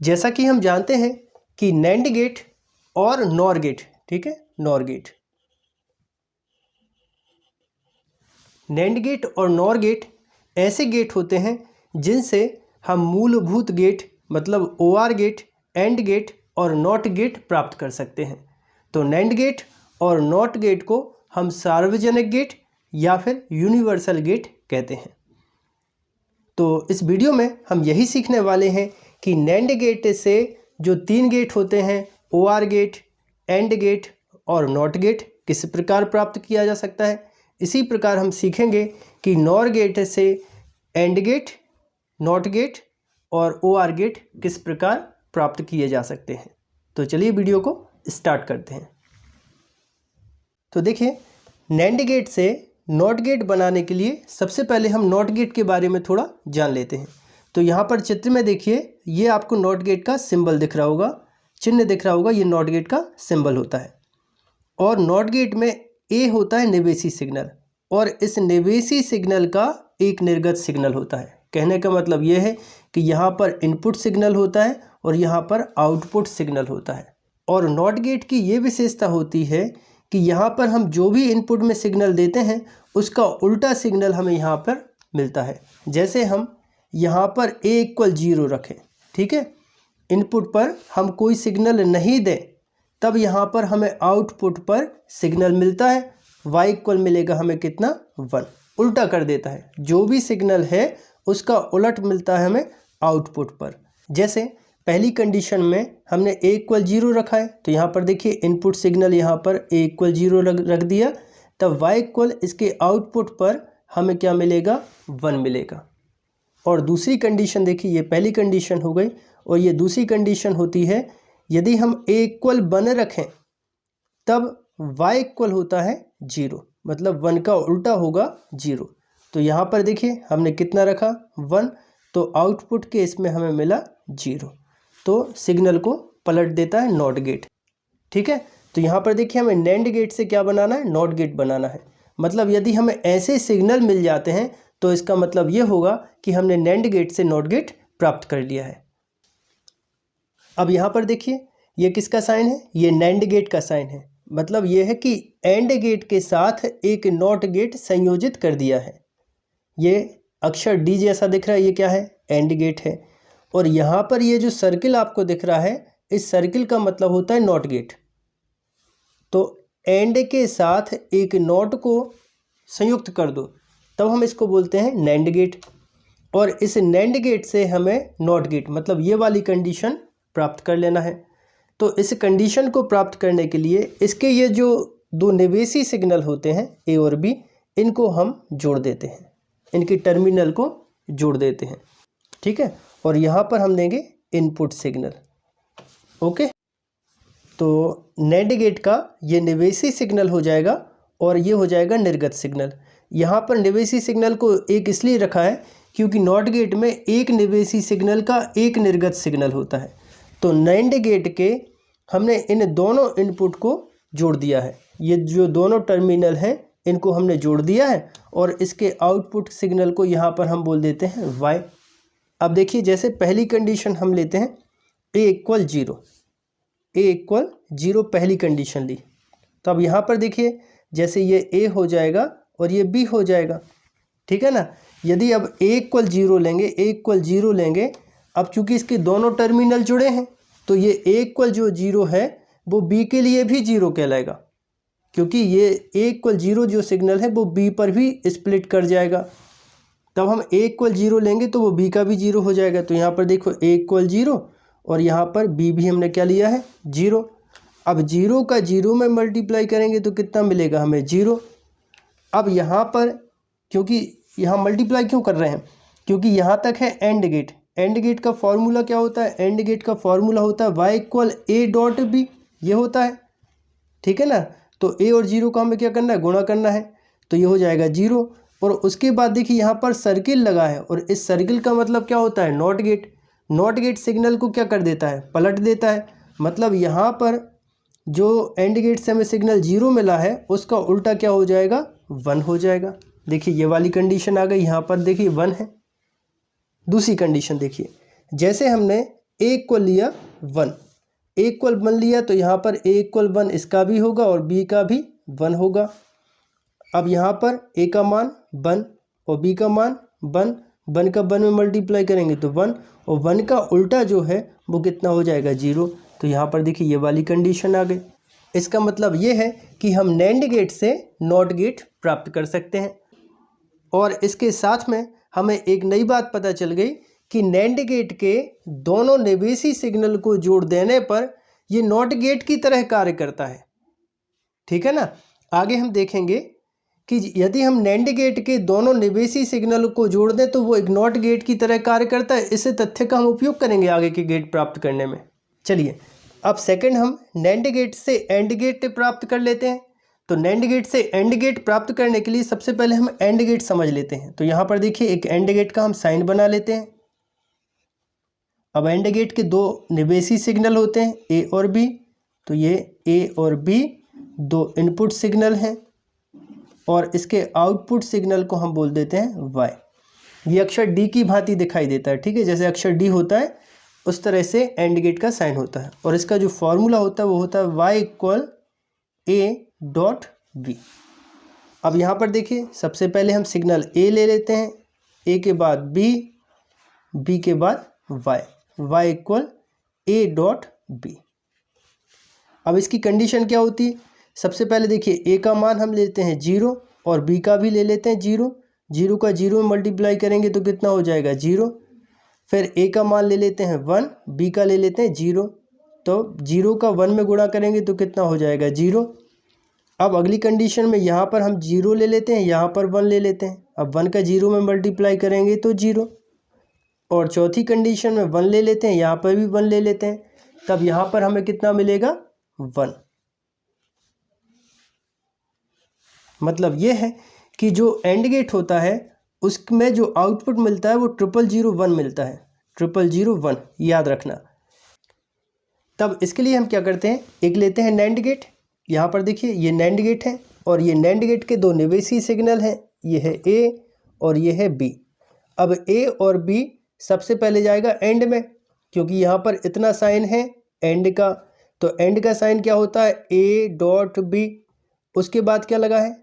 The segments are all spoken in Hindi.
जैसा कि हम जानते हैं कि नैंड गेट और नॉर गेट, ठीक है, नॉर गेट, नैंड गेट और नॉर गेट ऐसे गेट होते हैं जिनसे हम मूलभूत गेट मतलब OR गेट, एंड गेट और नॉट गेट प्राप्त कर सकते हैं। तो नैंड गेट और नॉट गेट को हम सार्वजनिक गेट या फिर यूनिवर्सल गेट कहते हैं। तो इस वीडियो में हम यही सीखने वाले हैं कि नैंड गेट से जो 3 गेट होते हैं OR गेट, एंड गेट और नॉट गेट किस प्रकार प्राप्त किया जा सकता है। इसी प्रकार हम सीखेंगे कि नॉर गेट से एंड गेट, नॉट गेट और OR गेट किस प्रकार प्राप्त किए जा सकते हैं। तो चलिए वीडियो को स्टार्ट करते हैं। तो देखिए, नैंड गेट से नॉट गेट बनाने के लिए सबसे पहले हम नॉट गेट के बारे में थोड़ा जान लेते हैं। तो यहाँ पर चित्र में देखिए, ये आपको नॉट गेट का सिंबल दिख रहा होगा, चिन्ह दिख रहा होगा, ये नॉट गेट का सिंबल होता है। और नॉट गेट में ए होता है निवेशी सिग्नल, और इस निवेशी सिग्नल का एक निर्गत सिग्नल होता है। कहने का मतलब ये है कि यहाँ पर इनपुट सिग्नल होता है और यहाँ पर आउटपुट सिग्नल होता है। और नॉट गेट की ये विशेषता होती है कि यहाँ पर हम जो भी इनपुट में सिग्नल देते हैं उसका उल्टा सिग्नल हमें यहाँ पर मिलता है। जैसे हम यहाँ पर A = 0 रखें, ठीक है, इनपुट पर हम कोई सिग्नल नहीं दें, तब यहाँ पर हमें आउटपुट पर सिग्नल मिलता है। Y मिलेगा हमें कितना, 1, उल्टा कर देता है। जो भी सिग्नल है उसका उलट मिलता है हमें आउटपुट पर। जैसे पहली कंडीशन में हमने A = 0 रखा है, तो यहाँ पर देखिए इनपुट सिग्नल यहाँ पर A = 0 रख दिया, तब Y इसके आउटपुट पर हमें क्या मिलेगा, 1 मिलेगा। और दूसरी कंडीशन देखिए, ये पहली कंडीशन हो गई और ये दूसरी कंडीशन होती है, यदि हम A = 1 रखें तब Y होता है 0, मतलब 1 का उल्टा होगा 0। तो यहाँ पर देखिए हमने कितना रखा, 1, तो आउटपुट के इसमें हमें मिला 0, तो सिग्नल को पलट देता है नॉट गेट, ठीक है। तो यहाँ पर देखिए हमें नैंड गेट से क्या बनाना है, नॉट गेट बनाना है। मतलब यदि हमें ऐसे सिग्नल मिल जाते हैं तो इसका मतलब ये होगा कि हमने नैंड गेट से नॉट गेट प्राप्त कर लिया है। अब यहाँ पर देखिए ये किसका साइन है, ये नैंड गेट का साइन है। मतलब ये है कि एंड गेट के साथ एक नॉट गेट संयोजित कर दिया है। ये अक्षर D जैसा दिख रहा है, ये क्या है, एंड गेट है। और यहाँ पर ये जो सर्किल आपको दिख रहा है, इस सर्किल का मतलब होता है नॉट गेट। तो एंड के साथ एक नॉट को संयुक्त कर दो, तब हम इसको बोलते हैं नैंड गेट। और इस नैंड गेट से हमें नॉट गेट मतलब ये वाली कंडीशन प्राप्त कर लेना है। तो इस कंडीशन को प्राप्त करने के लिए इसके ये जो 2 निवेशी सिग्नल होते हैं A और B, इनको हम जोड़ देते हैं, इनकी टर्मिनल को जोड़ देते हैं, ठीक है। और यहाँ पर हम देंगे इनपुट सिग्नल, ओके। तो नैंड गेट का ये निवेशी सिग्नल हो जाएगा और ये हो जाएगा निर्गत सिग्नल। यहाँ पर निवेशी सिग्नल को एक इसलिए रखा है क्योंकि नॉट गेट में एक निवेशी सिग्नल का एक निर्गत सिग्नल होता है। तो नैंड गेट के हमने इन दोनों इनपुट को जोड़ दिया है, ये जो दोनों टर्मिनल हैं इनको हमने जोड़ दिया है और इसके आउटपुट सिग्नल को यहाँ पर हम बोल देते हैं Y। अब देखिए, जैसे पहली कंडीशन हम लेते हैं A = 0, A = 0 पहली कंडीशन ली, तो अब यहाँ पर देखिए जैसे ये A हो जाएगा और ये B हो जाएगा, ठीक है ना। यदि अब A = 0 लेंगे, A = 0 लेंगे, अब चूंकि इसके दोनों टर्मिनल जुड़े हैं तो ये A = 0 है वो B के लिए भी 0 कहलाएगा, क्योंकि ये A = 0 जो सिग्नल है वो B पर भी स्प्लिट कर जाएगा। तब हम A = 0 लेंगे तो वो B का भी 0 हो जाएगा। तो यहाँ पर देखो A = 0 और यहाँ पर B भी हमने क्या लिया है, 0। अब 0 का 0 में मल्टीप्लाई करेंगे तो कितना मिलेगा हमें, 0। अब यहाँ पर क्योंकि यहाँ मल्टीप्लाई क्यों कर रहे हैं, क्योंकि यहाँ तक है एंड गेट। एंड गेट का फॉर्मूला क्या होता है, एंड गेट का फॉर्मूला होता है Y = A.B, ये होता है, ठीक है ना। तो A और 0 को हमें क्या करना है, गुणा करना है, तो ये हो जाएगा 0। और उसके बाद देखिए यहाँ पर सर्किल लगा है और इस सर्किल का मतलब क्या होता है, not gate. Not gate signal को क्या कर देता है, पलट देता है। मतलब यहाँ पर जो एंड गेट से हमें सिग्नल 0 मिला है उसका उल्टा क्या हो जाएगा, 1 हो जाएगा। देखिए ये वाली कंडीशन आ गई, यहाँ पर देखिए 1 है। दूसरी कंडीशन देखिए, जैसे हमने ए इक्वल लिया 1, ए इक्वल 1 लिया तो यहाँ पर ए इक्वल 1 इसका भी होगा और बी का भी 1 होगा। अब यहाँ पर ए का मान 1 और बी का मान 1, 1 का 1 में मल्टीप्लाई करेंगे तो 1, और 1 का उल्टा जो है वो कितना हो जाएगा 0। तो यहाँ पर देखिए ये वाली कंडीशन आ गई। इसका मतलब ये है कि हम नैंड गेट से नॉट गेट प्राप्त कर सकते हैं। और इसके साथ में हमें एक नई बात पता चल गई कि नैंड गेट के दोनों निवेशी सिग्नल को जोड़ देने पर ये नॉट गेट की तरह कार्य करता है। ठीक है ना। आगे हम देखेंगे कि यदि हम नैंड गेट के दोनों निवेशी सिग्नल को जोड़ दें तो वो एक नॉट गेट की तरह कार्य करता है। इस तथ्य का हम उपयोग करेंगे आगे के गेट प्राप्त करने में। चलिए अब सेकंड हम नैंड गेट से एंड गेट प्राप्त कर लेते हैं। तो नैंड गेट से एंड गेट प्राप्त करने के लिए सबसे पहले हम एंड गेट समझ लेते हैं। तो यहाँ पर देखिए एक एंड गेट का हम साइन बना लेते हैं। अब एंड गेट के दो निवेशी सिग्नल होते हैं ए और बी। तो ये ए और बी दो इनपुट सिग्नल हैं और इसके आउटपुट सिग्नल को हम बोल देते हैं वाई। ये अक्षर डी की भांति दिखाई देता है। ठीक है, जैसे अक्षर डी होता है उस तरह से एंड गेट का साइन होता है और इसका जो फॉर्मूला होता है वो होता है Y equal A dot B. अब यहाँ पर देखिए सबसे पहले हम सिग्नल ए ले लेते हैं, ए के बाद बी, बी के बाद Y, Y equal A dot B. अब इसकी कंडीशन क्या होती है? सबसे पहले देखिए ए का मान हम लेते हैं 0 और बी का भी ले लेते हैं 0। 0 का 0 में मल्टीप्लाई करेंगे तो कितना हो जाएगा 0। फिर ए का मान ले लेते हैं 1, बी का ले लेते हैं 0। तो 0 का 1 में गुणा करेंगे तो कितना हो जाएगा 0। अब अगली कंडीशन में यहाँ पर हम 0 ले लेते हैं, यहाँ पर 1 ले लेते हैं। अब 1 का 0 में मल्टीप्लाई करेंगे तो 0। और चौथी कंडीशन में 1 ले लेते हैं, यहाँ पर भी 1 ले लेते हैं। तब यहाँ पर हमें कितना मिलेगा 1। मतलब ये है कि जो एंड गेट होता है उसमें जो आउटपुट मिलता है वो 0001 मिलता है। 0001 याद रखना। तब इसके लिए हम क्या करते हैं, एक लेते हैं नैंड गेट। यहाँ पर देखिए ये नैंड गेट है और ये नैंड गेट के दो निवेशी सिग्नल हैं, ये है ए और ये है बी। अब ए और बी सबसे पहले जाएगा एंड में, क्योंकि यहाँ पर इतना साइन है एंड का। तो एंड का साइन क्या होता है ए डॉट बी। उसके बाद क्या लगा है,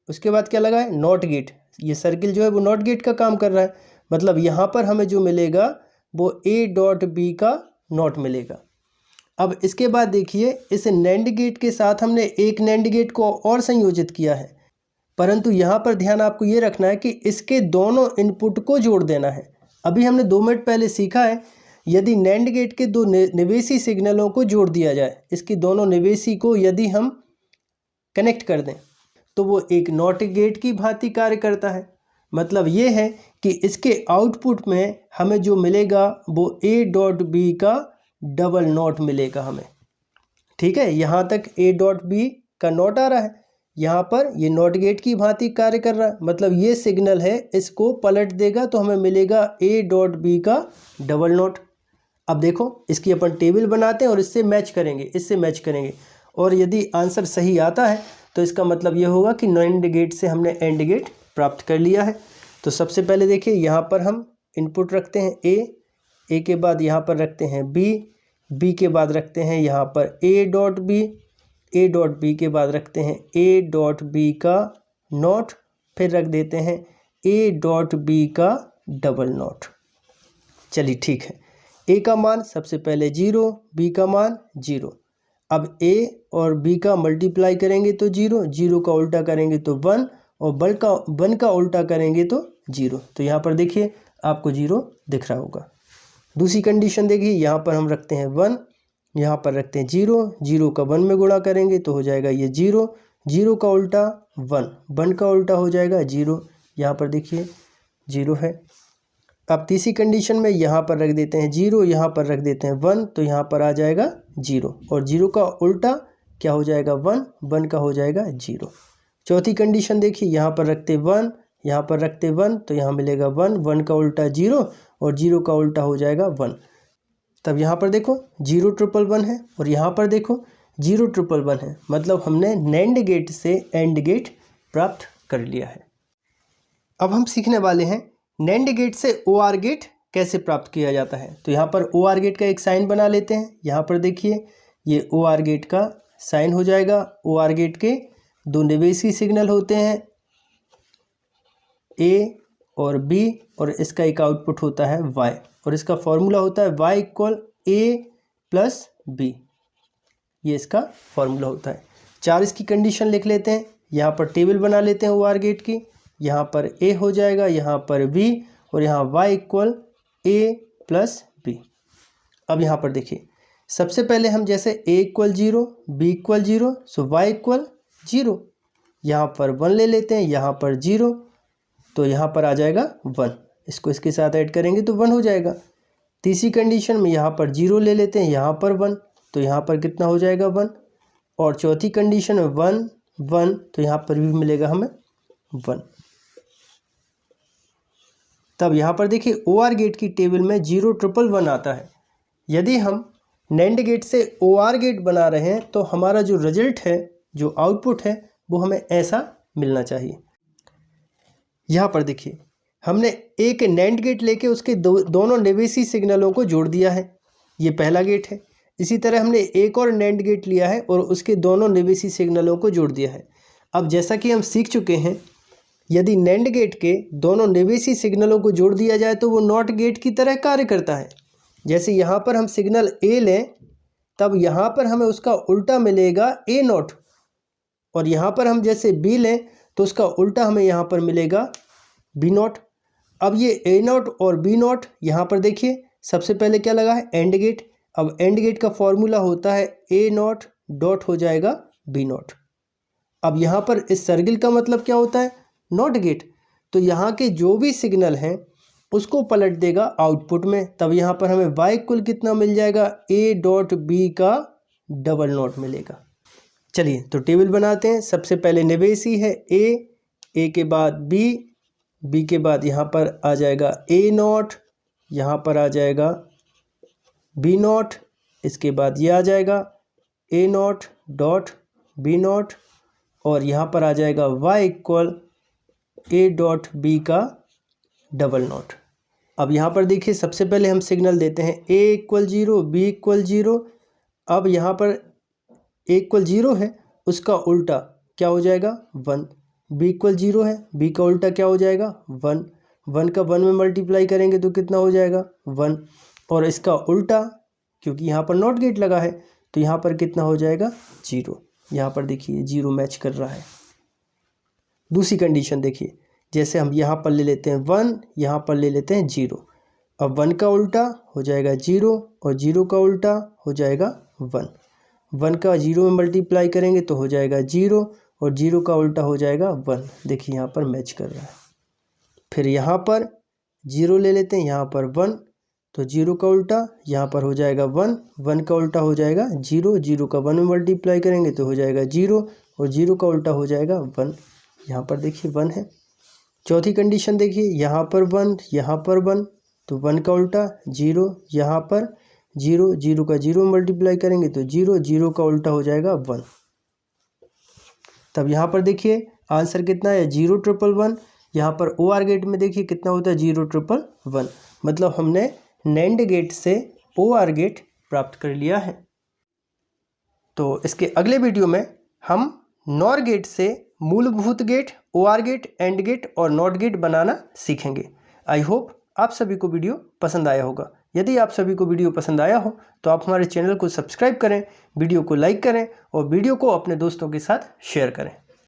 उसके बाद क्या लगा है नॉट गेट। ये सर्किल जो है वो नॉट गेट का काम कर रहा है। मतलब यहाँ पर हमें जो मिलेगा वो ए डॉट बी का नॉट मिलेगा। अब इसके बाद देखिए इस नैंड गेट के साथ हमने एक नैंड गेट को और संयोजित किया है, परंतु यहाँ पर ध्यान आपको ये रखना है कि इसके दोनों इनपुट को जोड़ देना है। अभी हमने 2 मिनट पहले सीखा है यदि नैंड गेट के दो निवेशी सिग्नलों को जोड़ दिया जाए, इसकी दोनों निवेशी को यदि हम कनेक्ट कर दें तो वो एक नॉट गेट की भांति कार्य करता है। मतलब ये है कि इसके आउटपुट में हमें जो मिलेगा वो ए डॉट बी का डबल नॉट मिलेगा हमें। ठीक है, यहाँ तक ए डॉट बी का नॉट आ रहा है, यहाँ पर ये नॉट गेट की भांति कार्य कर रहा है। मतलब ये सिग्नल है, इसको पलट देगा तो हमें मिलेगा ए डॉट बी का डबल नॉट। अब देखो इसकी अपन टेबल बनाते हैं और इससे मैच करेंगे, इससे मैच करेंगे, और यदि आंसर सही आता है तो इसका मतलब ये होगा कि नैंड गेट से हमने एंड गेट प्राप्त कर लिया है। तो सबसे पहले देखिए यहाँ पर हम इनपुट रखते हैं ए के बाद यहाँ पर रखते हैं बी के बाद रखते हैं यहाँ पर ए डॉट बी के बाद रखते हैं ए डॉट बी का नॉट, फिर रख देते हैं ए डॉट बी का डबल नॉट। चलिए ठीक है, ए का मान सबसे पहले 0, बी का मान 0। अब ए और बी का मल्टीप्लाई करेंगे तो 0, 0 का उल्टा करेंगे तो 1 और 1 का उल्टा करेंगे तो 0। तो यहाँ पर देखिए आपको 0 दिख रहा होगा। दूसरी कंडीशन देखिए, यहाँ पर हम रखते हैं 1, यहाँ पर रखते हैं 0, 0 का 1 में गुणा करेंगे तो हो जाएगा ये 0, 0 का उल्टा 1, 1 का उल्टा हो जाएगा 0। यहाँ पर देखिए 0 है। अब तीसरी कंडीशन में यहाँ पर रख देते हैं 0, यहाँ पर रख देते हैं 1, तो यहाँ पर आ जाएगा 0 और 0 का उल्टा क्या हो जाएगा 1, 1 का हो जाएगा 0। चौथी कंडीशन देखिए, यहाँ पर रखते 1, यहाँ पर रखते 1, तो यहाँ मिलेगा 1, 1 का उल्टा 0 और 0 का उल्टा हो जाएगा 1। तब यहाँ पर देखो 0,1,1 है और यहाँ पर देखो 0,1,1 है। मतलब हमने नैंड गेट से एंड गेट प्राप्त कर लिया है। अब हम सीखने वाले हैं नैंड गेट से OR गेट कैसे प्राप्त किया जाता है। तो यहाँ पर ओ आर गेट का एक साइन बना लेते हैं। यहाँ पर देखिए ये ओ आर गेट का साइन हो जाएगा। ओ आर गेट के दो निवेशी सिग्नल होते हैं ए और बी, और इसका एक आउटपुट होता है वाई, और इसका फॉर्मूला होता है वाई इक्वल ए प्लस बी। ये इसका फॉर्मूला होता है। 4 इसकी कंडीशन लिख लेते हैं। यहाँ पर टेबल बना लेते हैं ओ आर गेट की। यहाँ पर ए हो जाएगा, यहाँ पर बी, और यहाँ वाई इक्वल ए प्लस बी। अब यहाँ पर देखिए सबसे पहले हम जैसे ए इक्वल 0, बी इक्वल 0, सो वाई इक्वल 0। यहाँ पर 1 ले लेते हैं, यहाँ पर 0, तो यहाँ पर आ जाएगा 1। इसको इसके साथ ऐड करेंगे तो 1 हो जाएगा। तीसरी कंडीशन में यहाँ पर 0 ले लेते हैं, यहाँ पर 1, तो यहाँ पर कितना हो जाएगा 1। और चौथी कंडीशन में 1 1, तो यहाँ पर भी मिलेगा हमें 1। तब यहाँ पर देखिए ओ आर गेट की टेबल में 0 ट्रिपल 1 आता है। यदि हम नैंड गेट से ओ आर गेट बना रहे हैं तो हमारा जो रिजल्ट है, जो आउटपुट है, वो हमें ऐसा मिलना चाहिए। यहाँ पर देखिए हमने एक नैंड गेट लेके उसके दोनों निवेशी सिग्नलों को जोड़ दिया है। ये पहला गेट है। इसी तरह हमने एक और नैंड गेट लिया है और उसके दोनों निवेशी सिग्नलों को जोड़ दिया है। अब जैसा कि हम सीख चुके हैं, यदि नैंड गेट के दोनों निवेशी सिग्नलों को जोड़ दिया जाए तो वो नॉट गेट की तरह कार्य करता है। जैसे यहाँ पर हम सिग्नल ए लें, तब यहाँ पर हमें उसका उल्टा मिलेगा ए नॉट, और यहाँ पर हम जैसे बी लें तो उसका उल्टा हमें यहाँ पर मिलेगा बी नॉट। अब ये ए नॉट और बी नॉट, यहाँ पर देखिए सबसे पहले क्या लगा है, एंड गेट। अब एंड गेट का फॉर्मूला होता है ए नॉट डॉट हो जाएगा बी नॉट। अब यहाँ पर इस सर्किल का मतलब क्या होता है, नॉट गेट। तो यहाँ के जो भी सिग्नल हैं उसको पलट देगा आउटपुट में। तब यहाँ पर हमें वाई इक्वल कितना मिल जाएगा, ए डॉट बी का डबल नॉट मिलेगा। चलिए तो टेबल बनाते हैं। सबसे पहले निवेशी है ए के बाद बी के बाद यहाँ पर आ जाएगा ए नॉट, यहाँ पर आ जाएगा बी नॉट, इसके बाद ये आ जाएगा A not dot B not, और यहाँ पर आ जाएगा Y equal A dot B का डबल नॉट। अब यहाँ पर देखिए सबसे पहले हम सिग्नल देते हैं ए इक्वल 0, बी इक्वल 0। अब यहाँ पर ए इक्वल 0 है, उसका उल्टा क्या हो जाएगा 1। बी इक्वल 0 है, बी का उल्टा क्या हो जाएगा 1। 1 का 1 में मल्टीप्लाई करेंगे तो कितना हो जाएगा 1, और इसका उल्टा क्योंकि यहाँ पर नॉट गेट लगा है तो यहाँ पर कितना हो जाएगा 0। यहाँ पर देखिए 0 मैच कर रहा है। दूसरी कंडीशन देखिए, जैसे हम यहाँ पर ले लेते हैं 1, यहाँ पर ले लेते हैं 0। अब 1 का उल्टा हो जाएगा 0 और 0 का उल्टा हो जाएगा 1। 1 का 0 में मल्टीप्लाई करेंगे तो हो जाएगा 0 और 0 का उल्टा हो जाएगा 1। देखिए यहाँ पर मैच कर रहा है। फिर यहाँ पर 0 ले लेते हैं, यहाँ पर 1, तो 0 का उल्टा यहाँ पर हो जाएगा 1। 1 का उल्टा हो जाएगा 0, 0 का 1 में मल्टीप्लाई करेंगे तो हो जाएगा 0 और 0 का उल्टा हो जाएगा 1। यहाँ पर देखिए 1 है। चौथी कंडीशन देखिए, यहाँ पर 1, यहाँ पर 1, तो 1 का उल्टा 0, यहाँ पर 0, 0 का 0 मल्टीप्लाई करेंगे तो 0, 0 का उल्टा हो जाएगा 1। तब यहाँ पर देखिए आंसर कितना है 0 ट्रिपल 1। यहाँ पर ओ आर गेट में देखिए कितना होता है 0 ट्रिपल 1। मतलब हमने नैंड गेट से ओ आर गेट प्राप्त कर लिया है। तो इसके अगले वीडियो में हम नॉर गेट से मूलभूत gate, O R gate, and gate और नॉट गेट बनाना सीखेंगे। आई होप आप सभी को वीडियो पसंद आया होगा। यदि आप सभी को वीडियो पसंद आया हो तो आप हमारे चैनल को सब्सक्राइब करें, वीडियो को लाइक करें और वीडियो को अपने दोस्तों के साथ शेयर करें।